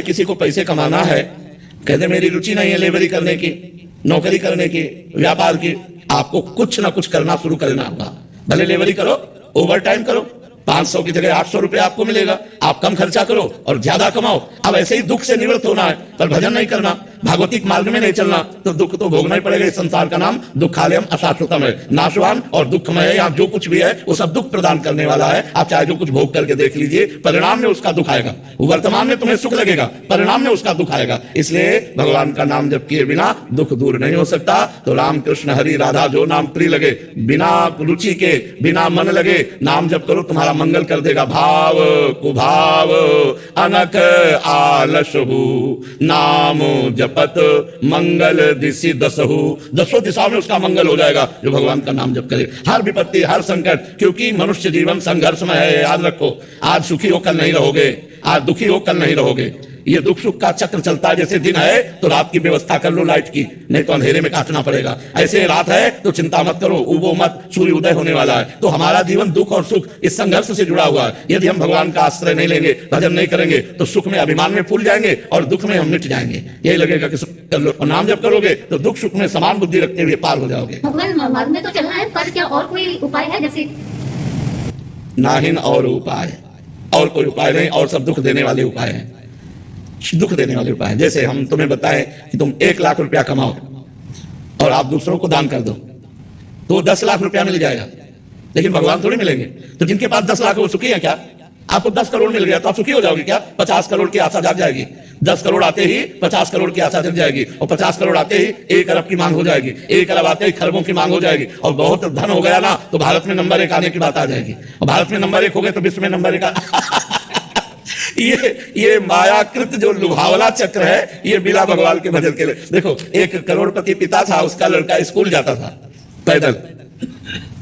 किसी को पैसे कमाना है, कहते मेरी रुचि नहीं है लेबरी करने की, नौकरी करने की, व्यापार की, आपको कुछ ना कुछ करना शुरू करना होगा। भले लेबरी करो, ओवर टाइम करो, 500 की जगह 800 रुपए आपको मिलेगा, आप कम खर्चा करो और ज्यादा कमाओ। अब ऐसे ही दुख से निवृत्त होना है, पर भजन नहीं करना, भागवतिक मार्ग में नहीं चलना, तो दुख तो भोगना ही पड़ेगा। इस संसार का नाम दुखालयम अशाश्वतम है, नाशवान और दुखमय है। यहाँ जो कुछ भी है वो सब दुख प्रदान करने वाला है। आप चाहे जो कुछ भोग करके देख लीजिए, परिणाम में उसका दुख आएगा। वर्तमान में तुम्हें सुख लगेगा, परिणाम में उसका दुख आएगा। इसलिए भगवान का नाम जप किए बिना दुख दूर नहीं हो सकता। तो राम कृष्ण हरि राधा जो नाम प्रिय लगे, बिना रुचि के, बिना मन लगे नाम जप करो, तुम्हारा मंगल कर देगा। भाव कुभाव अनक आलसहु, नाम जपत मंगल दिशि दसहु। दसों दिशाओं में उसका मंगल हो जाएगा जो भगवान का नाम जप करे। हर विपत्ति, हर संकट, क्योंकि मनुष्य जीवन संघर्षमय है, याद रखो। आज सुखी हो कल नहीं रहोगे, आज दुखी हो कल नहीं रहोगे। ये दुख सुख का चक्र चलता है। जैसे दिन है तो रात की व्यवस्था कर लो लाइट की, नहीं तो अंधेरे में काटना पड़ेगा। ऐसे रात है तो चिंता मत करो, उबो मत, सूर्य उदय होने वाला है। तो हमारा जीवन दुख और सुख इस संघर्ष से जुड़ा हुआ है। यदि हम भगवान का आश्रय नहीं लेंगे, भजन नहीं करेंगे, तो सुख में अभिमान में फूल जाएंगे और दुख में हम मिट जाएंगे। यही लगेगा कि सुख कर लो, और नाम जब करोगे तो दुख सुख में समान बुद्धि रखते हुए पार हो जाओगे। भगवान मार्ग में तो चलना है, पर क्या और कोई उपाय है? जैसे नाहिन और उपाय, और कोई उपाय नहीं, और सब दुख देने वाले उपाय हैं, दुख देने वाले उपाय। जैसे हम तुम्हें बताएं कि तुम 1 लाख रुपया कमाओ और आप दूसरों को दान कर दो तो 10 लाख रुपया मिल जाएगा, लेकिन भगवान थोड़ी मिलेंगे। तो जिनके पास 10 लाख वो सुखी है क्या? आपको 10 करोड़ मिल गया तो आप सुखी हो जाओगे क्या? 50 करोड़ की आशा जाग जाएगी। 10 करोड़ आते ही 50 करोड़ की आशा जग जाएगी, और 50 करोड़ आते ही 1 अरब की मांग हो जाएगी, 1 अरब आते ही खरबों की मांग हो जाएगी, और बहुत धन हो गया ना तो भारत में नंबर 1 आने की बात आ जाएगी। और भारत में नंबर 1 हो गए तो विश्व में नंबर 1 ये मायाकृत जो लुभावना चक्र है, ये बिना भगवान के भजन के लिए। देखो, एक करोड़पति पिता था, उसका लड़का स्कूल जाता था पैदल,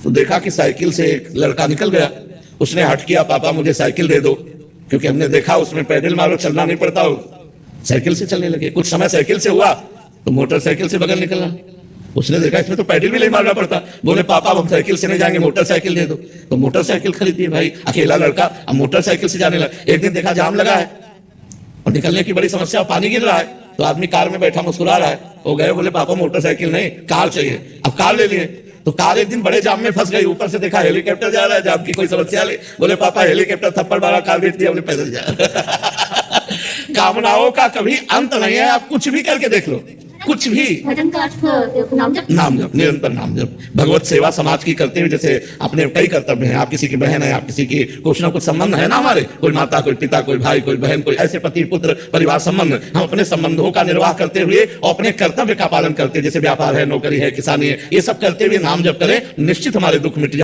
तो देखा कि साइकिल से एक लड़का निकल गया। उसने हट किया, पापा मुझे साइकिल दे दो, क्योंकि हमने देखा उसमें पैदल मारो चलना नहीं पड़ता, साइकिल से चलने लगे। कुछ समय साइकिल से हुआ तो मोटरसाइकिल से बगल निकलना। उसने देखा इसमें तो पैडल भी नहीं मारना पड़ता। बोले पापा हम साइकिल से नहीं जाएंगे, मोटरसाइकिल दे दो। तो मोटरसाइकिल खरीदी भाई, अकेला लड़का अब मोटरसाइकिल से जाने लगा। एक दिन देखा जाम लगा है और निकलने की बड़ी समस्या, पानी गिर रहा है, तो आदमी कार में बैठा मुस्कुरा रहा है। वो गए, बोले पापा मोटरसाइकिल नहीं कार चाहिए। अब कार ले लिए, तो कार एक दिन बड़े जाम में फंस गई। ऊपर से देखा हेलीकॉप्टर जा रहा है, जाम की कोई समस्या नहीं। बोले पापा हेलीकॉप्टर, थप्पड़ मारा, कार बेच दिया, बोले पैदल जा। कामनाओं का कभी अंत नहीं है, आप कुछ भी करके देख लो, कुछ भी। भजन का अर्थ नाम जप, नाम जप, निरंतर नाम जप। भगवत सेवा समाज की करते हुए, जैसे अपने कई कर्तव्य हैं, आप किसी की बहन है, आप किसी की कुछ ना कुछ संबंध है ना हमारे, कोई माता, कोई पिता, कोई भाई, कोई बहन, कोई ऐसे पति पुत्र परिवार संबंध, हम अपने संबंधों का निर्वाह करते हुए और अपने कर्तव्य का पालन करते, जैसे व्यापार है, नौकरी है, किसानी है, ये सब करते हुए नाम जप करें, निश्चित हमारे दुख मिट जाए।